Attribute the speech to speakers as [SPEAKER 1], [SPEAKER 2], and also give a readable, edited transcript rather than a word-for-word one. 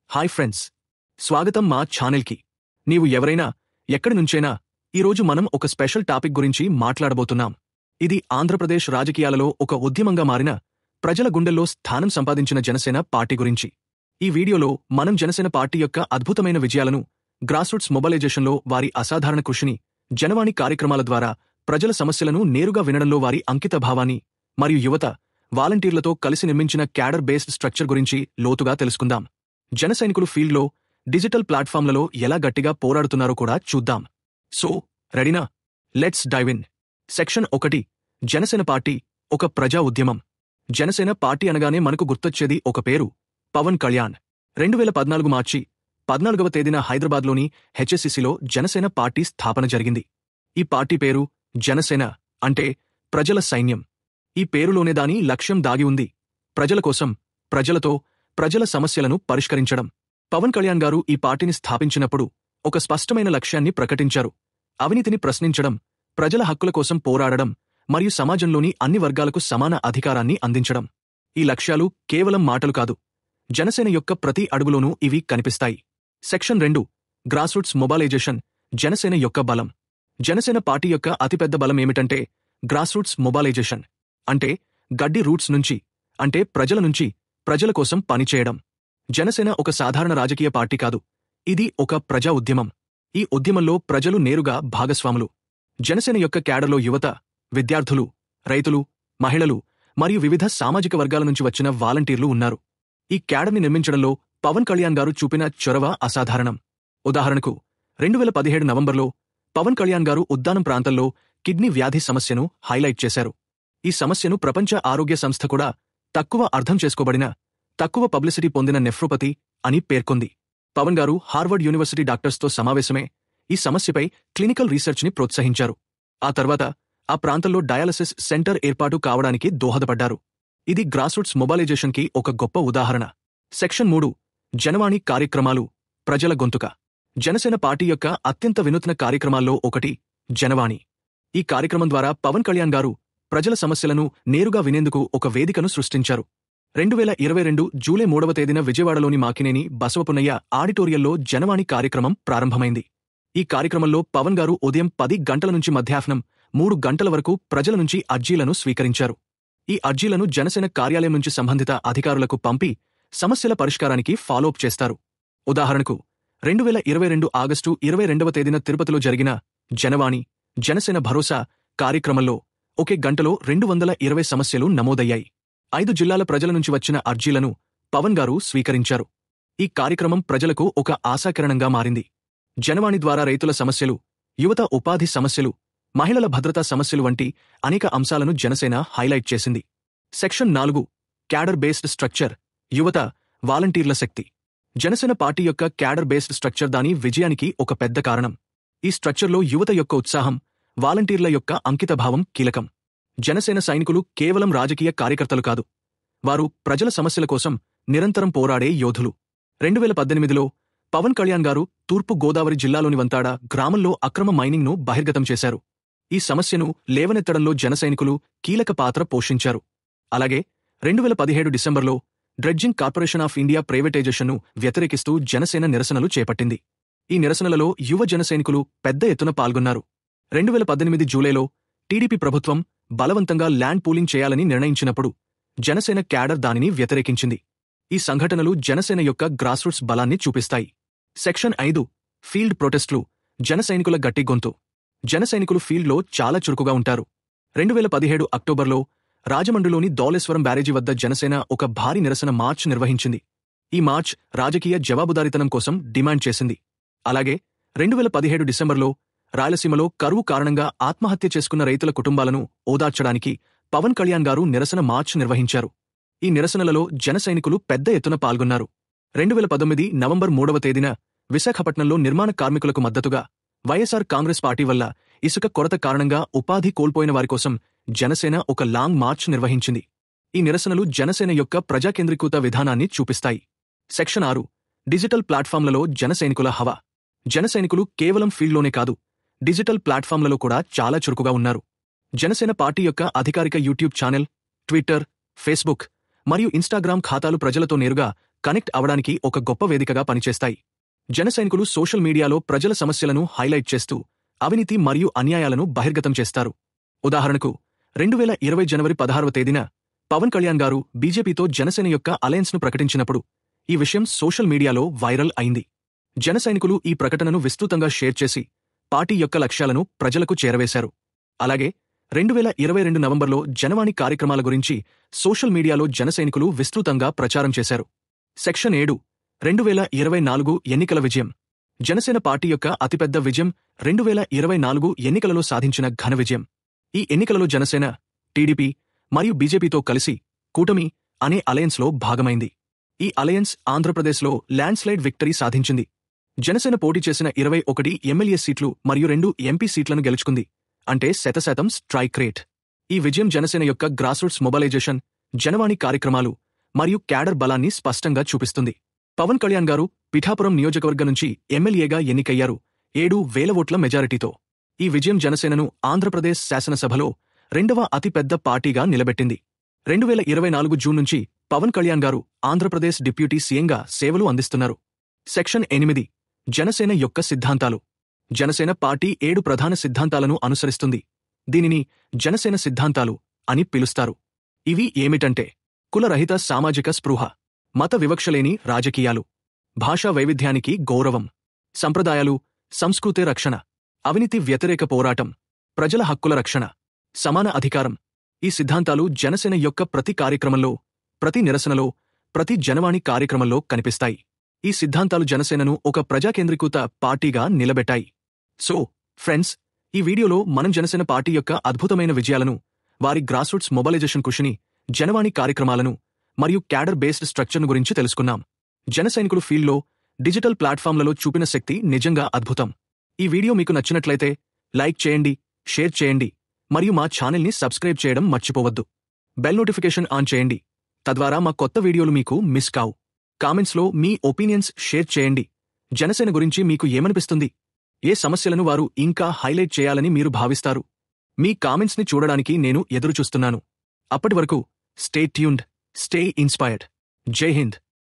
[SPEAKER 1] Hi friends, స్వాగతం మా ఛానల్కి. నీవు ఎవరైనా ఎక్కడి నుంచైనా ఈరోజు మనం ఒక స్పెషల్ టాపిక్ గురించి మాట్లాడబోతున్నాం. ఇది ఆంధ్రప్రదేశ్ రాజకీయాలలో ఒక ఉద్యమంగా మారిన, ప్రజల గుండెల్లో స్థానం సంపాదించిన జనసేన పార్టీ గురించి. ఈ వీడియోలో మనం జనసేన పార్టీ యొక్క అద్భుతమైన విజయాలను, గ్రాస్రూట్స్ మొబలైజేషన్లో వారి అసాధారణ కృషిని, జనవాణి కార్యక్రమాల ద్వారా ప్రజల సమస్యలను నేరుగా వినడంలో వారి అంకిత భావాన్ని మరియు యువత, వాలంటీర్లతో కలిసి నిర్మించిన క్యాడర్ బేస్డ్ స్ట్రక్చర్ గురించి లోతుగా తెలుసుకుందాం. జనసైనికులు ఫీల్డ్లో, డిజిటల్ ప్లాట్ఫామ్లలో ఎలా గట్టిగా పోరాడుతున్నారో కూడా చూద్దాం. సో, రెడీనా? Let's dive in. Section 1. Janasena party ఒక ప్రజా ఉద్యమం. జనసేన పార్టీ అనగానే మనకు గుర్తొచ్చేది ఒక పేరు, పవన్ కళ్యాణ్. 2014 మార్చి 14వ తేదీన హైదరాబాద్లోని హెచ్ఎస్సిసిలో జనసేన పార్టీ స్థాపన జరిగింది. ఈ పార్టీ పేరు జనసేన అంటే ప్రజల సైన్యం. ఈ పేరులోనే దాని లక్ష్యం దాగి ఉంది. ప్రజల కోసం, ప్రజలతో, ప్రజల సమస్యలను పరిష్కరించడం. పవన్ కళ్యాణ్ గారు ఈ పార్టీని స్థాపించినప్పుడు ఒక స్పష్టమైన లక్ష్యాన్ని ప్రకటించారు. అవినీతిని ప్రశ్నించడం, ప్రజల హక్కుల కోసం పోరాడడం మరియు సమాజంలోని అన్ని వర్గాలకు సమాన అధికారాన్ని అందించడం. ఈ లక్ష్యాలు కేవలం మాటలు కాదు, జనసేన యొక్క ప్రతి అడుగులోనూ ఇవి కనిపిస్తాయి. సెక్షన్ 2. గ్రాస్రూట్స్ మొబలైజేషన్. జనసేన యొక్క బలం. జనసేన పార్టీ యొక్క అతిపెద్ద బలం ఏమిటంటే గ్రాస్రూట్స్ మొబలైజేషన్. అంటే గడ్డి రూట్స్ నుంచి, అంటే ప్రజల నుంచి, ప్రజల కోసం పనిచేయడం. జనసేన ఒక సాధారణ రాజకీయ పార్టీ కాదు, ఇది ఒక ప్రజా ఉద్యమం. ఈ ఉద్యమంలో ప్రజలు నేరుగా భాగస్వాములు. జనసేన యొక్క క్యాడర్లో యువత, విద్యార్థులు, రైతులు, మహిళలు మరియు వివిధ సామాజిక వర్గాల నుంచి వచ్చిన వాలంటీర్లు ఉన్నారు. ఈ క్యాడర్ని నిర్మించడంలో పవన్ కళ్యాణ్ గారు చూపిన చొరవ అసాధారణం. ఉదాహరణకు 2017 నవంబర్లో పవన్ కళ్యాణ్ గారు ఉద్దానం ప్రాంతంలో కిడ్నీ వ్యాధి సమస్యను హైలైట్ చేశారు. ఈ సమస్యను ప్రపంచ ఆరోగ్య సంస్థ కూడా తక్కువ అర్థం చేసుకోబడిన, తక్కువ పబ్లిసిటీ పొందిన నెఫ్రోపతి అని పేర్కొంది. పవన్ గారు హార్వర్డ్ యూనివర్సిటీ డాక్టర్స్తో సమావేశమే ఈ సమస్యపై క్లినికల్ రీసెర్చ్ని ప్రోత్సహించారు. ఆ తర్వాత ఆ ప్రాంతంలో డయాలసిస్ సెంటర్ ఏర్పాటు కావడానికి దోహదపడ్డారు. ఇది గ్రాస్రూట్స్ మొబలైజేషన్కి ఒక గొప్ప ఉదాహరణ. సెక్షన్ 3. జనవాణి కార్యక్రమాలు. ప్రజల గొంతుక. జనసేన పార్టీ యొక్క అత్యంత వినూత్న కార్యక్రమాల్లో ఒకటి జనవాణి. ఈ కార్యక్రమం ద్వారా పవన్ కళ్యాణ్ గారు ప్రజల సమస్యలను నేరుగా వినేందుకు ఒక వేదికను సృష్టించారు. 2022 జూలై 3వ తేదీన విజయవాడలోని మాకినేని బసవపున్నయ్య ఆడిటోరియంలో జనవాణి కార్యక్రమం ప్రారంభమైంది. ఈ కార్యక్రమంలో పవన్ గారు ఉదయం 10 గంటల నుంచి మధ్యాహ్నం 3 గంటల వరకు ప్రజల నుంచి అర్జీలను స్వీకరించారు. ఈ అర్జీలను జనసేన కార్యాలయం నుంచి సంబంధిత అధికారులకు పంపి సమస్యల పరిష్కారానికి ఫాలోఅప్ చేస్తారు. ఉదాహరణకు 2022 ఆగస్టు 22వ తేదీన తిరుపతిలో జరిగిన జనవాణి, జనసేన భరోసా కార్యక్రమంలో ఒకే గంటలో 220 సమస్యలు నమోదయ్యాయి. 5 జిల్లాల ప్రజల నుంచి వచ్చిన అర్జీలను పవన్ గారు స్వీకరించారు. ఈ కార్యక్రమం ప్రజలకు ఒక ఆశాకిరణంగా మారింది. జనవాణి ద్వారా రైతుల సమస్యలు, యువత ఉపాధి సమస్యలు, మహిళల భద్రతా సమస్యలు వంటి అనేక అంశాలను జనసేన హైలైట్ చేసింది. సెక్షన్ 4. Cadre based structure. యువత, వాలంటీర్ల శక్తి. జనసేన పార్టీ యొక్క క్యాడర్ బేస్డ్ స్ట్రక్చర్ దాని విజయానికి ఒక పెద్ద కారణం. ఈ స్ట్రక్చర్లో యువత యొక్క ఉత్సాహం, వాలంటీర్ల యొక్క అంకితభావం కీలకం. జనసేన సైనికులు కేవలం రాజకీయ కార్యకర్తలు కాదు, వారు ప్రజల సమస్యల కోసం నిరంతరం పోరాడే యోధులు. 2018లో పవన్ కళ్యాణ్ గారు తూర్పు గోదావరి జిల్లాలోని వంతాడ గ్రామంలో అక్రమ మైనింగ్ను బహిర్గతం చేశారు. ఈ సమస్యను లేవనెత్తడంలో జనసైనికులు కీలక పాత్ర పోషించారు. అలాగే 2017 డిసెంబర్లో డ్రెడ్జింగ్ కార్పొరేషన్ ఆఫ్ ఇండియా ప్రైవేటైజేషన్ను వ్యతిరేకిస్తూ జనసేన నిరసనలు చేపట్టింది. ఈ నిరసనలలో యువ జనసైనికులు పెద్ద ఎత్తున పాల్గొన్నారు. 2018 జూలైలో టీడీపీ ప్రభుత్వం బలవంతంగా ల్యాండ్ పూలింగ్ చేయాలని నిర్ణయించినప్పుడు జనసేన క్యాడర్ దానిని వ్యతిరేకించింది. ఈ సంఘటనలు జనసేన యొక్క గ్రాస్రూట్స్ బలాన్ని చూపిస్తాయి. సెక్షన్ 5. ఫీల్డ్ ప్రొటెస్ట్లు. జనసైనికుల గట్టి గొంతు. జనసైనికులు ఫీల్డ్లో చాలా చురుకుగా ఉంటారు. 2017 అక్టోబర్లో రాజమండ్రిలోని ధవళేశ్వరం బ్యారేజీ వద్ద జనసేన ఒక భారీ నిరసన మార్చ్ నిర్వహించింది. ఈ మార్చ్ రాజకీయ జవాబుదారీతనం కోసం డిమాండ్ చేసింది. అలాగే 2017 డిసెంబర్లో రాయలసీమలో కరువు కారణంగా ఆత్మహత్య చేసుకున్న రైతుల కుటుంబాలను ఓదార్చడానికి పవన్ కళ్యాణ్ గారు నిరసన మార్చ్ నిర్వహించారు. ఈ నిరసనలలో జనసైనికులు పెద్ద ఎత్తున పాల్గొన్నారు. 2019 నవంబర్ 3వ తేదీన విశాఖపట్నంలో నిర్మాణ కార్మికులకు మద్దతుగా వైఎస్ఆర్ కాంగ్రెస్ పార్టీ వల్ల ఇసుక కొరత కారణంగా ఉపాధి కోల్పోయిన వారి కోసం జనసేన ఒక లాంగ్ మార్చ్ నిర్వహించింది. ఈ నిరసనలు జనసేన యొక్క ప్రజాకేంద్రీకృత విధానాన్ని చూపిస్తాయి. సెక్షన్ 6. డిజిటల్ ప్లాట్ఫామ్లలో జనసైనికుల హవా. జనసైనికులు కేవలం ఫీల్డ్లోనే కాదు, డిజిటల్ ప్లాట్ఫామ్లలో కూడా చాలా చురుకుగా ఉన్నారు. జనసేన పార్టీ యొక్క అధికారిక యూట్యూబ్ ఛానల్, ట్విట్టర్, ఫేస్బుక్ మరియు ఇన్స్టాగ్రామ్ ఖాతాలు ప్రజలతో నేరుగా కనెక్ట్ అవడానికి ఒక గొప్ప వేదికగా పనిచేస్తాయి. జనసైనికులు సోషల్ మీడియాలో ప్రజల సమస్యలను హైలైట్ చేస్తూ అవినీతి మరియు అన్యాయాలను బహిర్గతం చేస్తారు. ఉదాహరణకు 2020 జనవరి 16వ తేదీన పవన్ కళ్యాణ్ గారు బీజేపీతో జనసేన యొక్క అలయన్స్ను ప్రకటించినప్పుడు ఈ విషయం సోషల్ మీడియాలో వైరల్ అయింది. జనసైనికులు ఈ ప్రకటనను విస్తృతంగా షేర్ చేసి పార్టీ యొక్క లక్ష్యాలను ప్రజలకు చేరవేశారు. అలాగే 2022 నవంబర్లో జనవాణి కార్యక్రమాల గురించి సోషల్ మీడియాలో జనసైనికులు విస్తృతంగా ప్రచారం చేశారు. సెక్షన్ 7 2024 ఎన్నికల విజయం. జనసేన పార్టీ యొక్క అతిపెద్ద విజయం 2024 ఎన్నికలలో సాధించిన ఘన విజయం. ఈ ఎన్నికలలో జనసేన, టీడీపీ మరియు బీజేపీతో కలిసి కూటమి అనే అలయన్స్లో భాగమైంది. ఈ అలయన్స్ ఆంధ్రప్రదేశ్లో ల్యాండ్స్లైడ్ విక్టరీ సాధించింది. జనసేన పోటీ చేసిన 21 ఎమ్మెల్యే సీట్లు మరియు 2 ఎంపీ సీట్లను గెలుచుకుంది. అంటే 100% స్ట్రైక్ రేట్. ఈ విజయం జనసేన యొక్క గ్రాస్రూట్స్ మొబలైజేషన్, జనవాణి కార్యక్రమాలు మరియు క్యాడర్ బలాన్ని స్పష్టంగా చూపిస్తుంది. పవన్ కళ్యాణ్ గారు పిఠాపురం నియోజకవర్గం నుంచి ఎమ్మెల్యేగా ఎన్నికయ్యారు 7,000 ఓట్ల మెజారిటీతో. ఈ విజయం జనసేనను ఆంధ్రప్రదేశ్ శాసనసభలో 2వ అతిపెద్ద పార్టీగా నిలబెట్టింది. 2024 జూన్ నుంచి పవన్ కళ్యాణ్ గారు ఆంధ్రప్రదేశ్ డిప్యూటీ సీఎంగా సేవలు అందిస్తున్నారు. సెక్షన్ 8 జనసేన యొక్క సిద్ధాంతాలు. జనసేన పార్టీ 7 ప్రధాన సిద్ధాంతాలను అనుసరిస్తుంది. దీనిని జనసేన సిద్ధాంతాలు అని పిలుస్తారు. ఇవి ఏమిటంటే కులరహిత సామాజిక స్పృహ, మత వివక్షలేని రాజకీయాలు, భాషా వైవిధ్యానికి గౌరవం, సంప్రదాయాలు, సంస్కృతి రక్షణ, అవినీతి వ్యతిరేక పోరాటం, ప్రజల హక్కుల రక్షణ, సమాన అధికారం. ఈ సిద్ధాంతాలు జనసేన యొక్క ప్రతి కార్యక్రమంలో, ప్రతి నిరసనలో, ప్రతి జనవాణి కార్యక్రమంలో కనిపిస్తాయి. ఈ సిద్ధాంతాలు జనసేనను ఒక ప్రజాకేంద్రీకృత పార్టీగా నిలబెట్టాయి. సో ఫ్రెండ్స్, ఈ వీడియోలో మనం జనసేన పార్టీ యొక్క అద్భుతమైన విజయాలను, వారి గ్రాస్రూట్స్ మొబలైజేషన్ కృషిని, జనవాణి కార్యక్రమాలను మరియు క్యాడర్ బేస్డ్ స్ట్రక్చర్ను గురించి తెలుసుకున్నాం. జనసైనికులు ఫీల్డ్లో, డిజిటల్ ప్లాట్ఫామ్లలో చూపిన శక్తి నిజంగా అద్భుతం. ఈ వీడియో మీకు నచ్చినట్లయితే లైక్ చేయండి, షేర్ చేయండి మరియు మా ఛానల్ని సబ్స్క్రైబ్ చేయడం మర్చిపోవద్దు. బెల్ నోటిఫికేషన్ ఆన్ చేయండి, తద్వారా మా కొత్త వీడియోలు మీకు మిస్ కావు. కామెంట్స్లో మీ ఒపీనియన్స్ షేర్ చేయండి. జనసేన గురించి మీకు ఏమనిపిస్తుంది? ఏ సమస్యలను వారు ఇంకా హైలైట్ చేయాలని మీరు భావిస్తారు? మీ కామెంట్స్ని చూడడానికి నేను ఎదురుచూస్తున్నాను. అప్పటి వరకు స్టే ట్యూన్డ్, స్టే ఇన్స్పైర్డ్. జై హింద్.